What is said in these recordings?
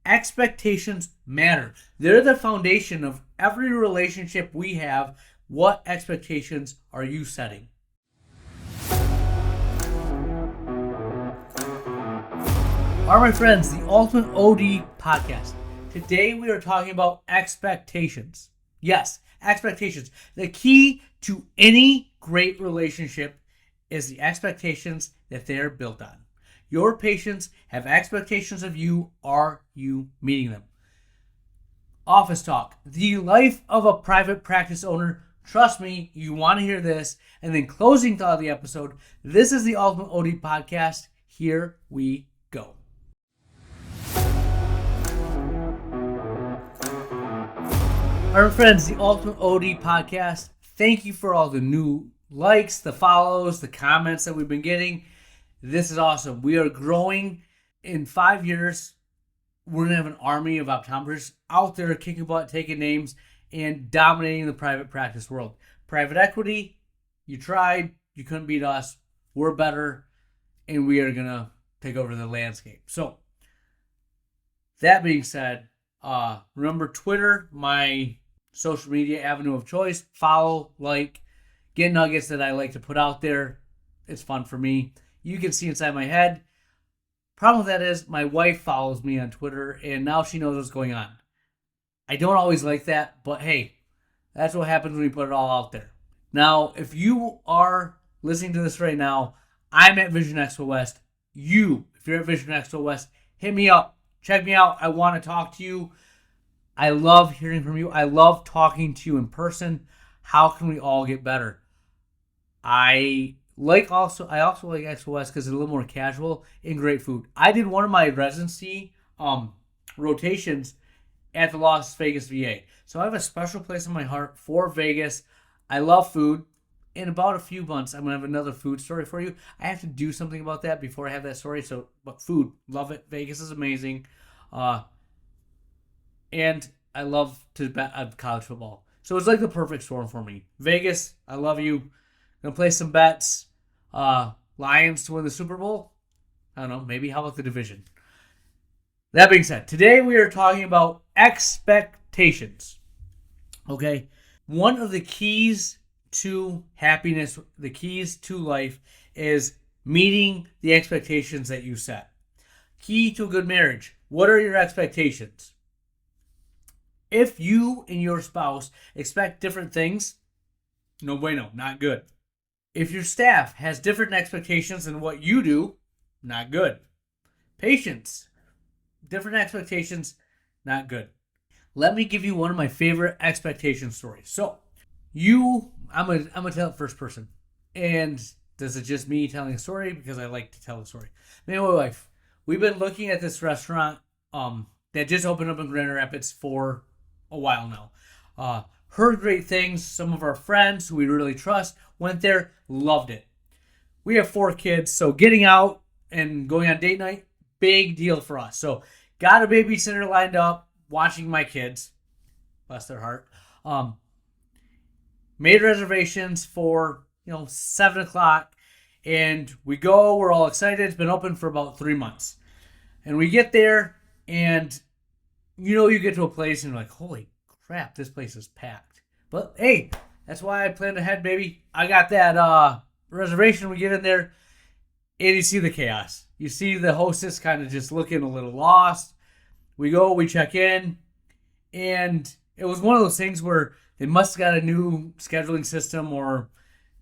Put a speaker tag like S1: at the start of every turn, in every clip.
S1: expectations matter. They're the foundation of every relationship we have. What expectations are you setting? All right, my friends, the Ultimate OD Podcast. Today we are talking about expectations. Yes, expectations. The key to any great relationship is the expectations that they're built on. Your patients have expectations of you. Are you meeting them? Office talk. The life of a private practice owner. Trust me, you want to hear this. And then closing thought of the episode. This is the Ultimate OD Podcast. Here we go. All right, friends, the Ultimate OD Podcast. Thank you for all the new likes, the follows, the comments that we've been getting. This is awesome. We are growing. In 5 years, we're going to have an army of optometrists out there kicking butt, taking names, and dominating the private practice world. Private equity, you tried, you couldn't beat us. We're better, and we are going to take over the landscape. So, that being said, remember Twitter, my social media avenue of choice. Follow, like, get nuggets that I like to put out there. It's fun for me. You can see inside my head. Problem with that is my wife follows me on Twitter, and now she knows what's going on. I don't always like that, but hey, that's what happens when we put it all out there. Now, if you are listening to this right now, I'm at Vision Expo West. If you're at Vision Expo West, hit me up. Check me out. I want to talk to you. I love hearing from you. I love talking to you in person. How can we all get better? I also like Expo West because it's a little more casual and great food. I did one of my residency rotations at the Las Vegas VA. So I have a special place in my heart for Vegas. I love food. In about a few months, I'm going to have another food story for you. I have to do something about that before I have that story. But food, love it. Vegas is amazing. And I love to bet on college football. So it's like the perfect storm for me. Vegas, I love you. Gonna play some bets. Lions to win the Super Bowl. I don't know. Maybe how about the division? That being said, today we are talking about expectations. Okay? One of the keys to happiness, the keys to life, is meeting the expectations that you set. Key to a good marriage. What are your expectations? If you and your spouse expect different things, no bueno, not good. If your staff has different expectations than what you do, not good. Patients, different expectations, not good. Let me give you one of my favorite expectation stories. So, I'm gonna tell it first person. And this is just me telling a story because I like to tell a story. Me and my wife, we've been looking at this restaurant that just opened up in Grand Rapids for a while now. Heard great things. Some of our friends who we really trust went there, loved it. We have 4 kids, so getting out and going on date night, big deal for us. So got a babysitter lined up, watching my kids. Bless their heart. Made reservations for 7 o'clock, and we go. We're all excited. It's been open for about 3 months, and we get there, and you get to a place and you're like, holy crap, this place is packed. But hey, that's why I planned ahead, baby. I got that reservation. We get in there, and you see the chaos. You see the hostess kind of just looking a little lost. We go, we check in, and it was one of those things where they must have got a new scheduling system, or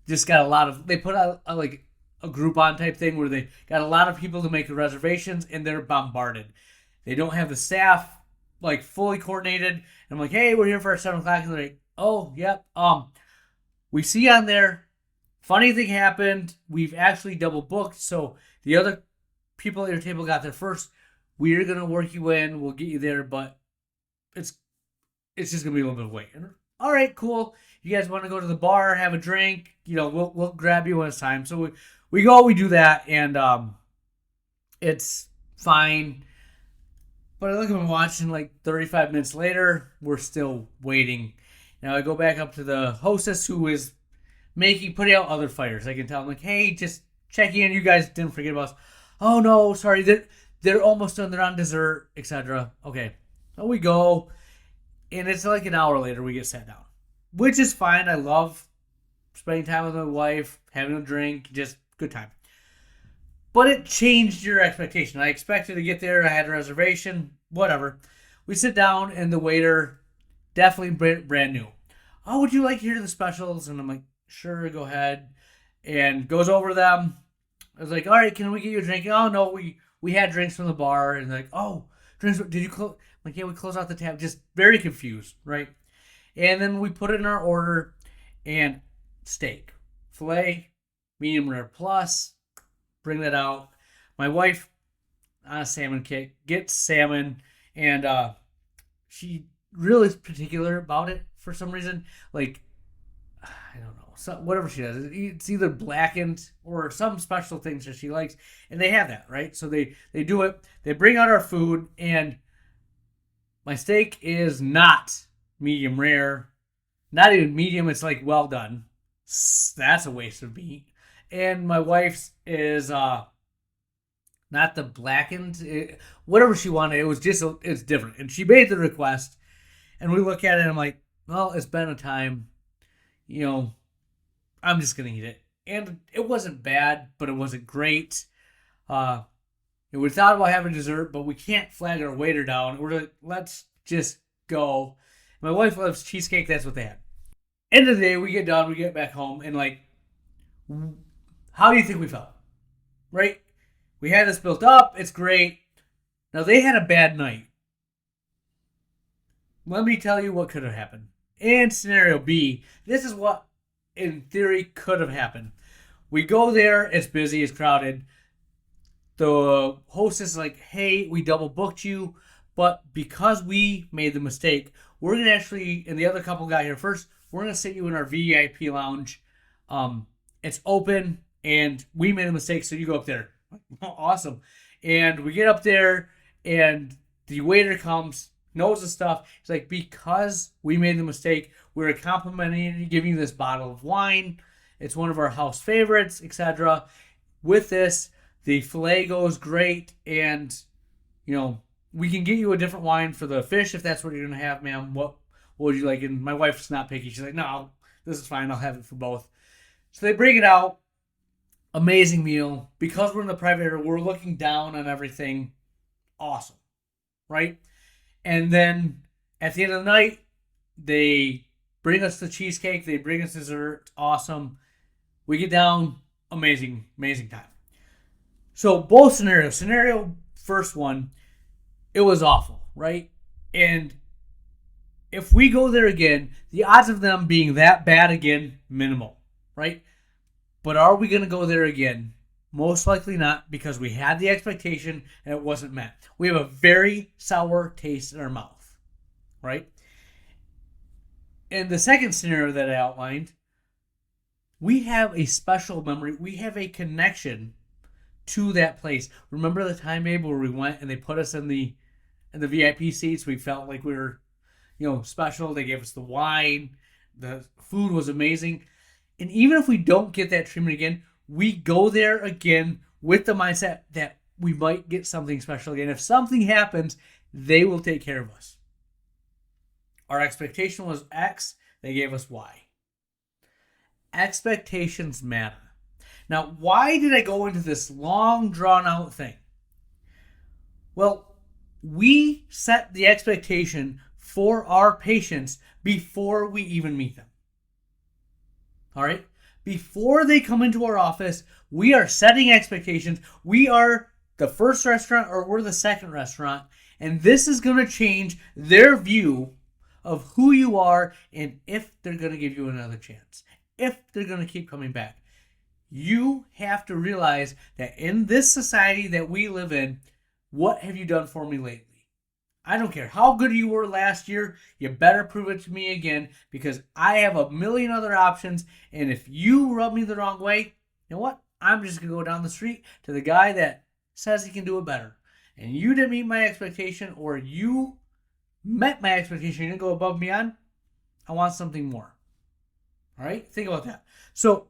S1: just got they put out a Groupon type thing where they got a lot of people to make the reservations, and they're bombarded. They don't have the staff fully coordinated. And I'm like, hey, we're here for our 7 o'clock. And they're like, oh, yep. We see on there, funny thing happened. We've actually double booked. So the other people at your table got there first. We're going to work you in. We'll get you there, but it's just going to be a little bit of wait. And, all right, cool. You guys want to go to the bar, have a drink? We'll grab you when it's time. So we go, we do that, and it's fine. But I look at him watching 35 minutes later, we're still waiting. Now I go back up to the hostess who is putting out other fires. I can tell. I'm like, hey, just checking in. You guys didn't forget about us. Oh, no, sorry. They're almost done. They're on dessert, etc. Okay, so we go, and it's like an hour later we get sat down, which is fine. I love spending time with my wife, having a drink, just good time. But it changed your expectation. I expected to get there. I had a reservation, whatever. We sit down, and the waiter, definitely brand new. Oh, would you like to hear the specials? And I'm like, sure, go ahead. And goes over them. I was like, all right, can we get you a drink? Oh, no, we had drinks from the bar. And like, oh, drinks, did you close? Like, yeah, we closed out the tab. Just very confused, right? And then we put it in our order, and steak, filet, medium rare plus, bring that out. My wife, on a salmon kick, gets salmon, and she really is particular about it for some reason. Like, I don't know, so whatever she does, it's either blackened or some special things that she likes, and they have that, right? So they do it. They bring out our food, and my steak is not medium rare, not even medium. It's like well done. That's a waste of meat. And my wife's is not the blackened, whatever she wanted. It was just it's different, and she made the request. And we look at it, and I'm like, well, it's been a time, you know. I'm just gonna eat it, and it wasn't bad, but it wasn't great. Uh, we thought about having dessert, but we can't flag our waiter down. We're like, let's just go. My wife loves cheesecake. That's what they had. End of the day, we get done, we get back home, and like, how do you think we felt? Right? We had this built up. It's great. Now they had a bad night. Let me tell you what could have happened. And scenario B, this is what, in theory, could have happened. We go there, it's busy, it's crowded. The hostess is like, hey, we double booked you, but because we made the mistake, we're going to actually, and the other couple got here first, we're going to sit you in our VIP lounge. It's open, and we made a mistake, so you go up there. Awesome. And we get up there, and the waiter comes, knows the stuff. He's like, because we made the mistake, we're complimenting you, giving you this bottle of wine. It's one of our house favorites, etc. With this, the filet goes great, and, we can get you a different wine for the fish if that's what you're going to have, ma'am. What would you like? And my wife's not picky. She's like, no, this is fine. I'll have it for both. So they bring it out. Amazing meal. Because we're in the private area, we're looking down on everything. Awesome. Right? And then at the end of the night, they bring us the cheesecake. They bring us dessert. Awesome. We get down. Amazing, amazing time. So both scenarios. Scenario first one, it was awful, right? And if we go there again, the odds of them being that bad again, minimal, right? But are we going to go there again? Most likely not, because we had the expectation and it wasn't met. We have a very sour taste in our mouth, right? In the second scenario that I outlined, we have a special memory. We have a connection to that place. Remember the time, Abe, where we went and they put us in the VIP seats? We felt like we were, special. They gave us the wine. The food was amazing. And even if we don't get that treatment again, we go there again with the mindset that we might get something special again. If something happens, they will take care of us. Our expectation was X. They gave us Y. Expectations matter. Now, why did I go into this long, drawn-out thing? Well, we set the expectation for our patients before we even meet them. All right? Before they come into our office, we are setting expectations. We are the first restaurant or we're the second restaurant, and this is going to change their view of who you are and if they're going to give you another chance, if they're going to keep coming back. You have to realize that in this society that we live in, what have you done for me lately? I don't care how good you were last year. You better prove it to me again, because I have a million other options. And if you rub me the wrong way, you know what? I'm just going to go down the street to the guy that says he can do it better. And you didn't meet my expectation, or you met my expectation. You didn't go above and beyond. I want something more. All right? Think about that. So,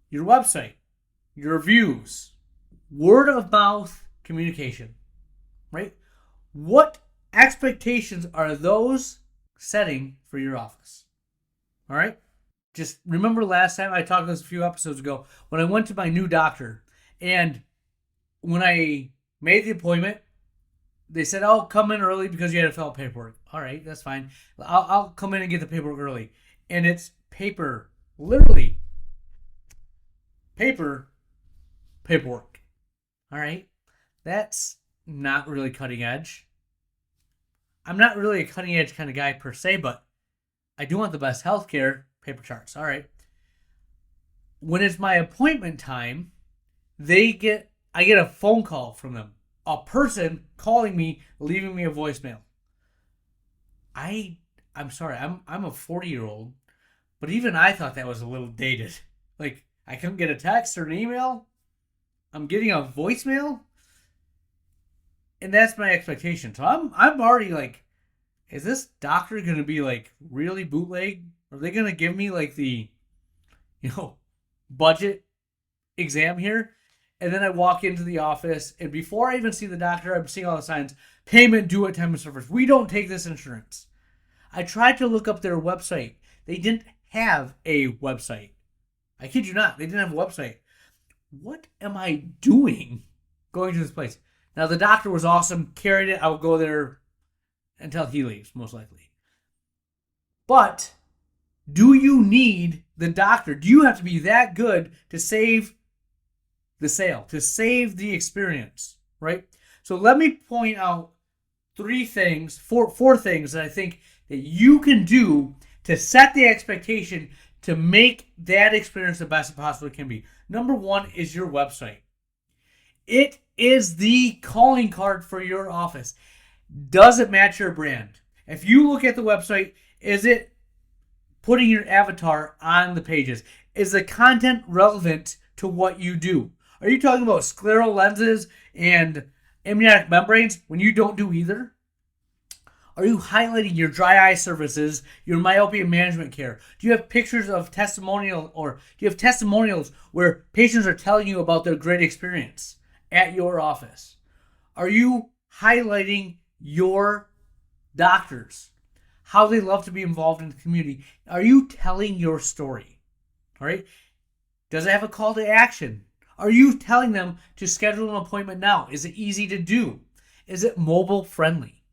S1: your website, your reviews, word of mouth communication, right? What expectations are those setting for your office? All right? Just remember last time I talked this a few episodes ago when I went to my new doctor, and when I made the appointment, they said, "Oh, come in early because you had to fill out paperwork." All right, that's fine. I'll come in and get the paperwork early, and it's paper, literally paperwork. All right, that's not really cutting edge. I'm not really a cutting edge kind of guy per se, but I do want the best healthcare. Paper charts. All right. When it's my appointment time, I get a phone call from them. A person calling me, leaving me a voicemail. I'm sorry, I'm a 40-year-old, but even I thought that was a little dated. Like, I couldn't get a text or an email. I'm getting a voicemail, and that's my expectation. So I'm already like, is this doctor gonna be like really bootleg? Are they gonna give me like the, you know, budget exam here? And then I walk into the office, and before I even see the doctor, I'm seeing all the signs: payment due at time of service. We don't take this insurance. I tried to look up their website. They didn't have a website. I kid you not. They didn't have a website. What am I doing going to this place? Now, the doctor was awesome, carried it. I will go there until he leaves, most likely. But do you need the doctor? Do you have to be that good to save the sale, to save the experience, right? So let me point out four things that I think that you can do to set the expectation to make that experience the best it possibly can be. Number one is your website. It is the calling card for your office. Does it match your brand? If you look at the website, is it putting your avatar on the pages? Is the content relevant to what you do? Are you talking about scleral lenses and amniotic membranes when you don't do either? Are you highlighting your dry eye services, your myopia management care? Do you have pictures of testimonials where patients are telling you about their great experience at your office? Are you highlighting your doctors, how they love to be involved in the community? Are you telling your story? All right. Does it have a call to action? Are you telling them to schedule an appointment now? Is it easy to do? Is it mobile friendly?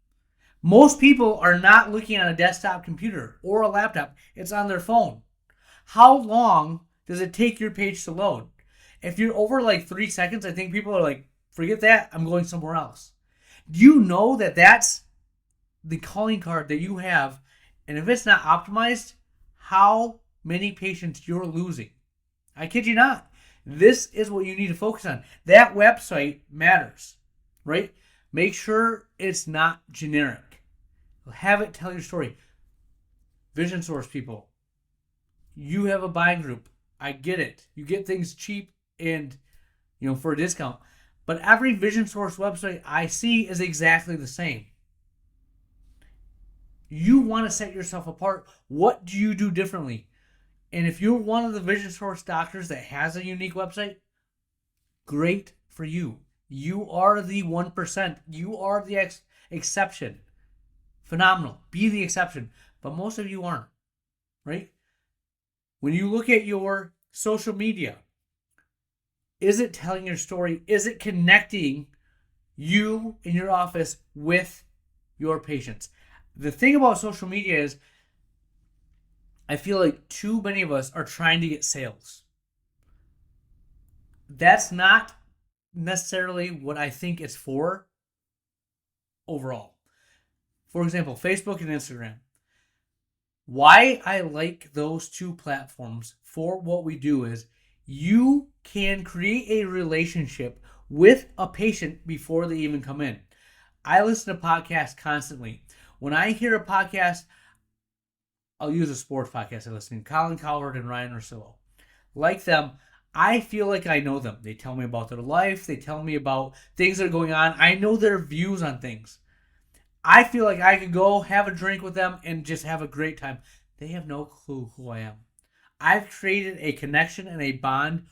S1: Most people are not looking at a desktop computer or a laptop. It's on their phone. How long does it take your page to load? If you're over like 3 seconds, I think people are like, forget that, I'm going somewhere else. Do you know that that's the calling card that you have? And if it's not optimized, how many patients you're losing? I kid you not. This is what you need to focus on. That website matters, right? Make sure it's not generic. Have it tell your story. Vision Source people, you have a buying group. I get it. You get things cheap and, for a discount. But every Vision Source website I see is exactly the same. You want to set yourself apart. What do you do differently? And if you're one of the Vision Source doctors that has a unique website, great for you. You are the 1%. You are the exception. Phenomenal. Be the exception. But most of you aren't, right? When you look at your social media, is it telling your story? Is it connecting you in your office with your patients? The thing about social media is I feel like too many of us are trying to get sales. That's not necessarily what I think it's for overall. For example, Facebook and Instagram. Why I like those two platforms for what we do is you can create a relationship with a patient before they even come in. I listen to podcasts constantly. When I hear a podcast, I'll use a sports podcast I listen to, Colin Cowherd and Ryan Russillo. Like them, I feel like I know them. They tell me about their life. They tell me about things that are going on. I know their views on things. I feel like I could go have a drink with them and just have a great time. They have no clue who I am. I've created a connection and a bond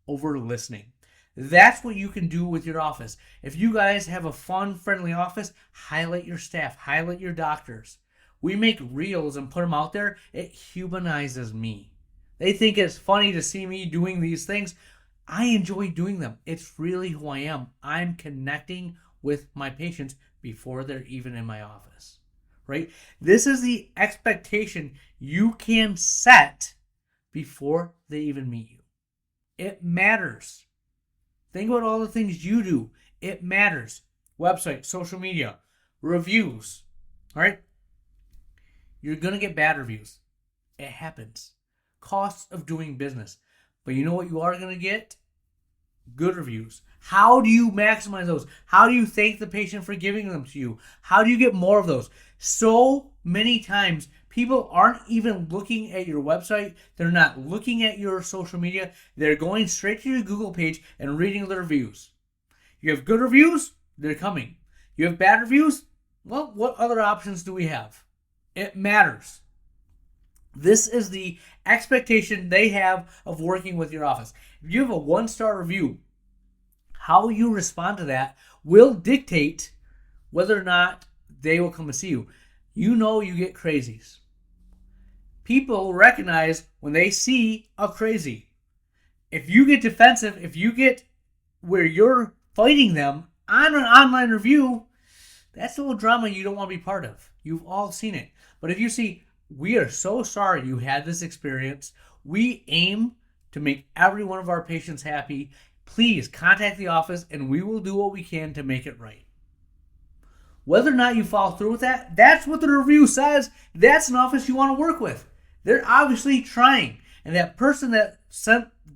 S1: over listening. That's what you can do with your office. If you guys have a fun, friendly office, highlight your staff, highlight your doctors. We make reels and put them out there. It humanizes me. They think it's funny to see me doing these things. I enjoy doing them. It's really who I am. I'm connecting with my patients before they're even in my office, right? This is the expectation you can set before they even meet you. It matters. Think about all the things you do. It matters. Website, social media, reviews. All right? You're going to get bad reviews. It happens. Costs of doing business. But you know what you are going to get? Good reviews. How do you maximize those? How do you thank the patient for giving them to you? How do you get more of those? So many times, people aren't even looking at your website. They're not looking at your social media. They're going straight to your Google page and reading the reviews. You have good reviews? They're coming. You have bad reviews? Well, what other options do we have? It matters. This is the expectation they have of working with your office. If you have a 1-star review, how you respond to that will dictate whether or not they will come and see you. You know you get crazies. People recognize when they see a crazy. If you get defensive, if you get where you're fighting them on an online review, that's a little drama you don't want to be part of. You've all seen it. But if you see, we are so sorry you had this experience. We aim to make every one of our patients happy. Please contact the office and we will do what we can to make it right. Whether or not you follow through with that, that's what the review says. That's an office you want to work with. They're obviously trying. And that person that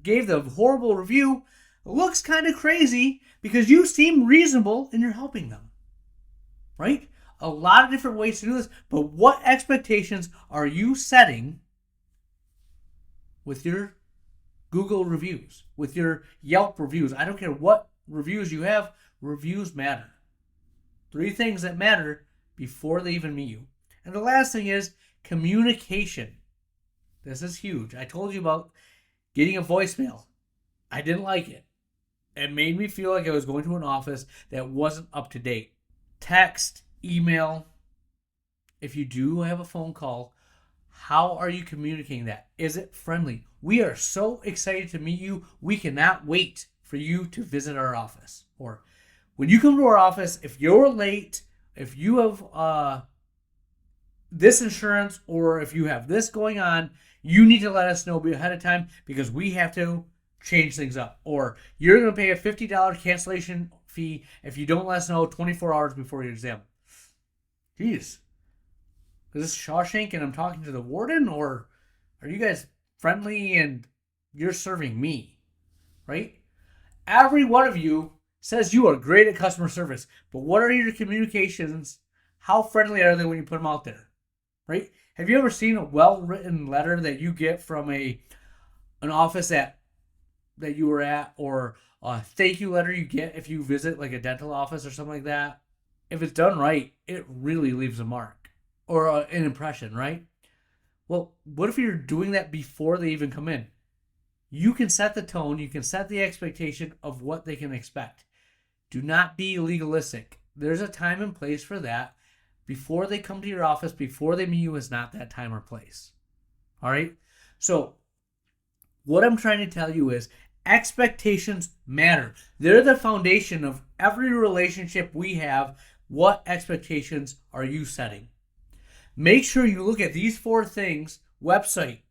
S1: gave the horrible review looks kind of crazy because you seem reasonable and you're helping them. Right? A lot of different ways to do this, but what expectations are you setting with your Google reviews, with your Yelp reviews? I don't care what reviews you have, reviews matter. 3 things that matter before they even meet you. And the last thing is communication. This is huge. I told you about getting a voicemail. I didn't like it. It made me feel like I was going to an office that wasn't up to date. Text, email, if you do have a phone call, how are you communicating that? Is it friendly? We are so excited to meet you. We cannot wait for you to visit our office. Or when you come to our office, if you're late, if you have this insurance, or if you have this going on, you need to let us know ahead of time because we have to change things up. Or you're going to pay a $50 cancellation fee if you don't let us know 24 hours before your exam. Jeez. Is this Shawshank and I'm talking to the warden? Or are you guys friendly and you're serving me? Right? Every one of you says you are great at customer service. But what are your communications? How friendly are they when you put them out there? Right? Have you ever seen a well-written letter that you get from an office that you were at, or a thank you letter you get if you visit like a dental office or something like that? If it's done right, it really leaves a mark or an impression, right? Well, what if you're doing that before they even come in? You can set the tone, you can set the expectation of what they can expect. Do not be legalistic. There's a time and place for that. Before they come to your office, before they meet you, is not that time or place. All right? So, what I'm trying to tell you is expectations matter. They're the foundation of every relationship we have. What expectations are you setting? Make sure you look at these 4 things: website,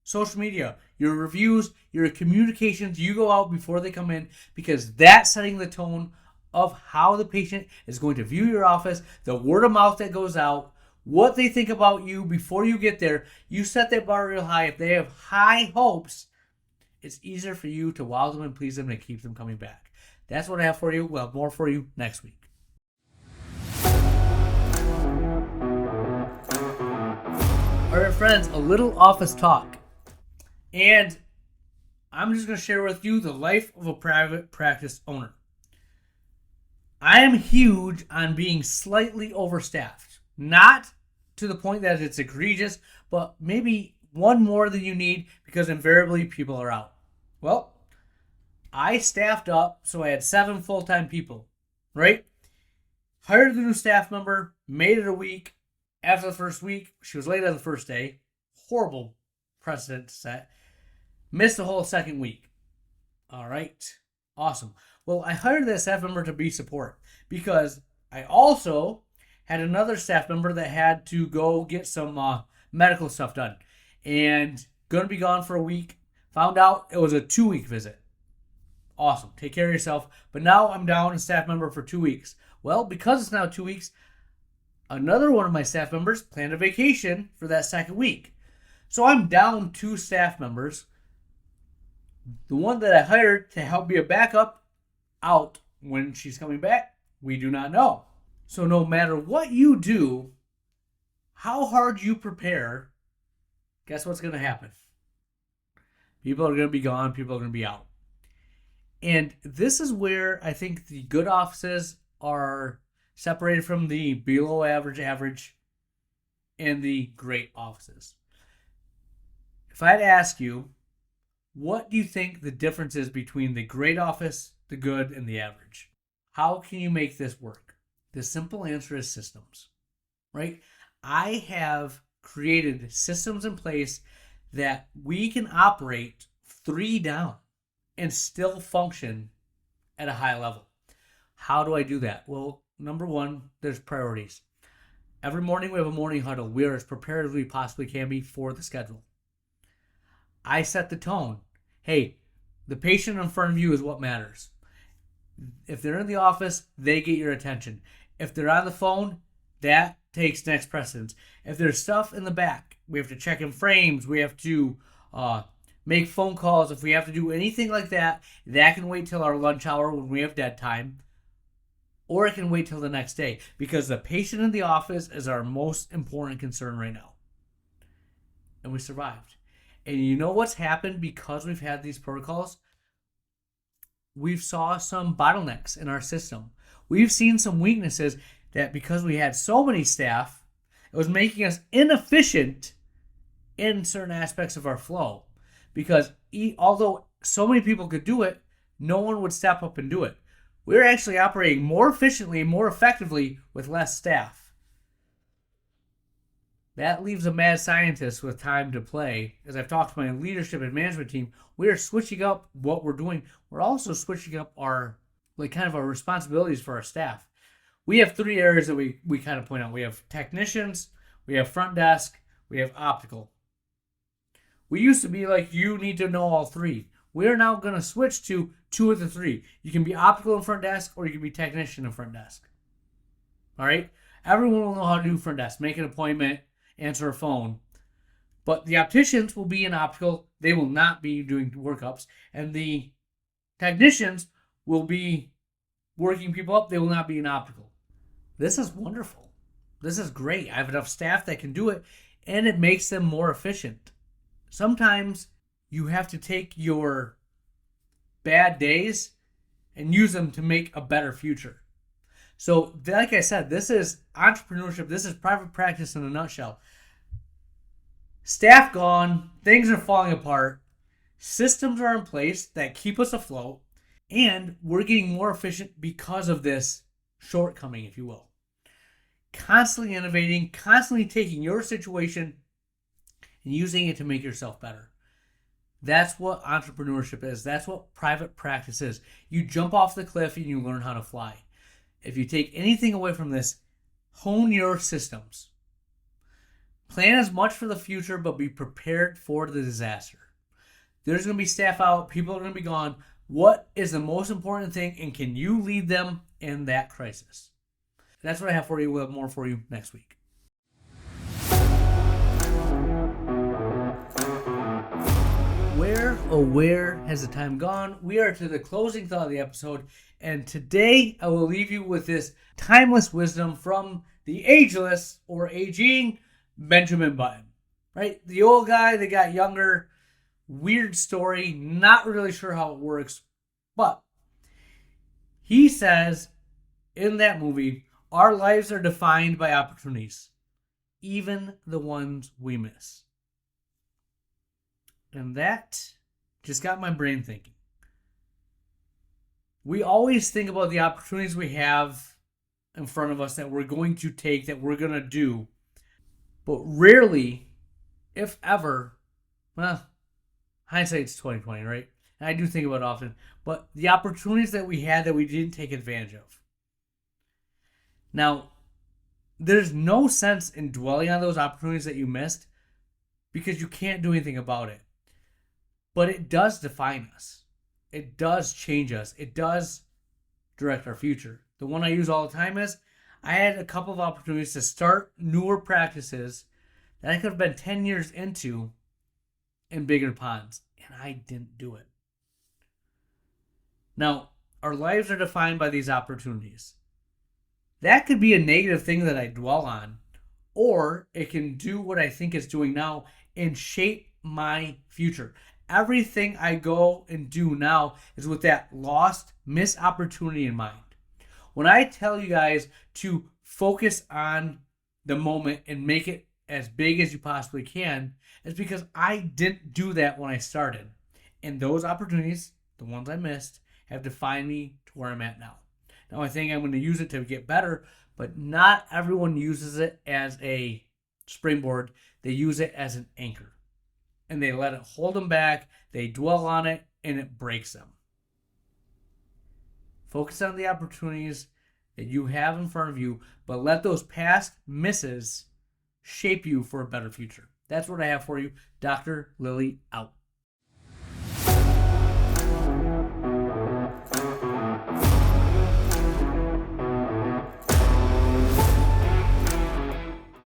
S1: social media, your reviews, your communications. You go out before they come in, because that's setting the tone of how the patient is going to view your office, the word of mouth that goes out, what they think about you before you get there. You set that bar real high. If they have high hopes, it's easier for you to wow them and please them and keep them coming back. That's what I have for you. We'll have more for you next week. All right, friends, a little office talk. And I'm just going to share with you the life of a private practice owner. I am huge on being slightly overstaffed. Not to the point that it's egregious, but maybe one more than you need because invariably people are out. Well, I staffed up, so I had 7 full-time people, right? Hired the new staff member, made it a week. After the first week, she was late on the first day. Horrible precedent to set. Missed the whole second week. All right. Awesome. Well, I hired that staff member to be support because I also had another staff member that had to go get some medical stuff done and going to be gone for a week. Found out it was a 2-week visit. Awesome. Take care of yourself. But now I'm down a staff member for 2 weeks. Well, because it's now 2 weeks, another one of my staff members planned a vacation for that second week. So I'm down 2 staff members. The one that I hired to help be a backup out when she's coming back, we do not know. So no matter what you do, how hard you prepare, guess what's going to happen? People are going to be gone. People are going to be out. And this is where I think the good offices are separated from the below average, and the great offices. If I'd ask you, what do you think the difference is between the great office, the good, and the average? How can you make this work? The simple answer is systems, right? I have created systems in place that we can operate 3 down and still function at a high level. How do I do that? Well, number one, there's priorities. Every morning we have a morning huddle. We are as prepared as we possibly can be for the schedule. I set the tone. Hey, the patient in front of you is what matters. If they're in the office, they get your attention. If they're on the phone, that takes next precedence. If there's stuff in the back, we have to check in frames. We have to make phone calls. If we have to do anything like that, that can wait till our lunch hour when we have dead time. Or it can wait till the next day because the patient in the office is our most important concern right now. And we survived. And you know what's happened because we've had these protocols? We've saw some bottlenecks in our system. We've seen some weaknesses that because we had so many staff, it was making us inefficient in certain aspects of our flow. Because although so many people could do it, no one would step up and do it. We're actually operating more efficiently, more effectively with less staff. That leaves a mad scientist with time to play. As I've talked to my leadership and management team, we are switching up what we're doing. We're also switching up our our responsibilities for our staff. We have 3 areas that we kind of point out. We have technicians, we have front desk, we have optical. We used to be like, you need to know all 3. We're now going to switch to 2 of the 3. You can be optical in front desk or you can be technician in front desk. All right? Everyone will know how to do front desk. Make an appointment, answer a phone. But the opticians will be in optical. They will not be doing workups. And the technicians will be working people up. They will not be in optical. This is wonderful. This is great. I have enough staff that can do it, and it makes them more efficient. Sometimes you have to take your bad days and use them to make a better future. So, like I said, this is entrepreneurship. This is private practice in a nutshell. Staff gone, things are falling apart, systems are in place that keep us afloat, and we're getting more efficient because of this shortcoming, if you will. Constantly innovating, constantly taking your situation and using it to make yourself better. That's what entrepreneurship is. That's what private practice is. You jump off the cliff and you learn how to fly. If you take anything away from this, hone your systems. Plan as much for the future, but be prepared for the disaster. There's going to be staff out. People are going to be gone. What is the most important thing, and can you lead them in that crisis? That's what I have for you. We'll have more for you next week. Where, oh where has the time gone? We are to the closing thought of the episode, and today I will leave you with this timeless wisdom from the ageless or aging Benjamin Button. Right? The old guy that got younger, weird story, not really sure how it works, but he says in that movie, our lives are defined by opportunities, even the ones we miss. And that just got my brain thinking. We always think about the opportunities we have in front of us that we're going to take, that we're going to do, but rarely, if ever, well, hindsight's 2020, right? And I do think about it often, but the opportunities that we had that we didn't take advantage of. Now, there's no sense in dwelling on those opportunities that you missed because you can't do anything about it. But it does define us. It does change us. It does direct our future. The one I use all the time is I had a couple of opportunities to start newer practices that I could have been 10 years into in bigger ponds, and I didn't do it. Now, our lives are defined by these opportunities. That could be a negative thing that I dwell on, or it can do what I think it's doing now and shape my future. Everything I go and do now is with that lost, missed opportunity in mind. When I tell you guys to focus on the moment and make it as big as you possibly can, it's because I didn't do that when I started. And those opportunities, the ones I missed, have defined me to where I'm at now. Now I think I'm going to use it to get better, but not everyone uses it as a springboard. They use it as an anchor. And they let it hold them back, they dwell on it, and it breaks them. Focus on the opportunities that you have in front of you, but let those past misses shape you for a better future. That's what I have for you. Dr. Lily out.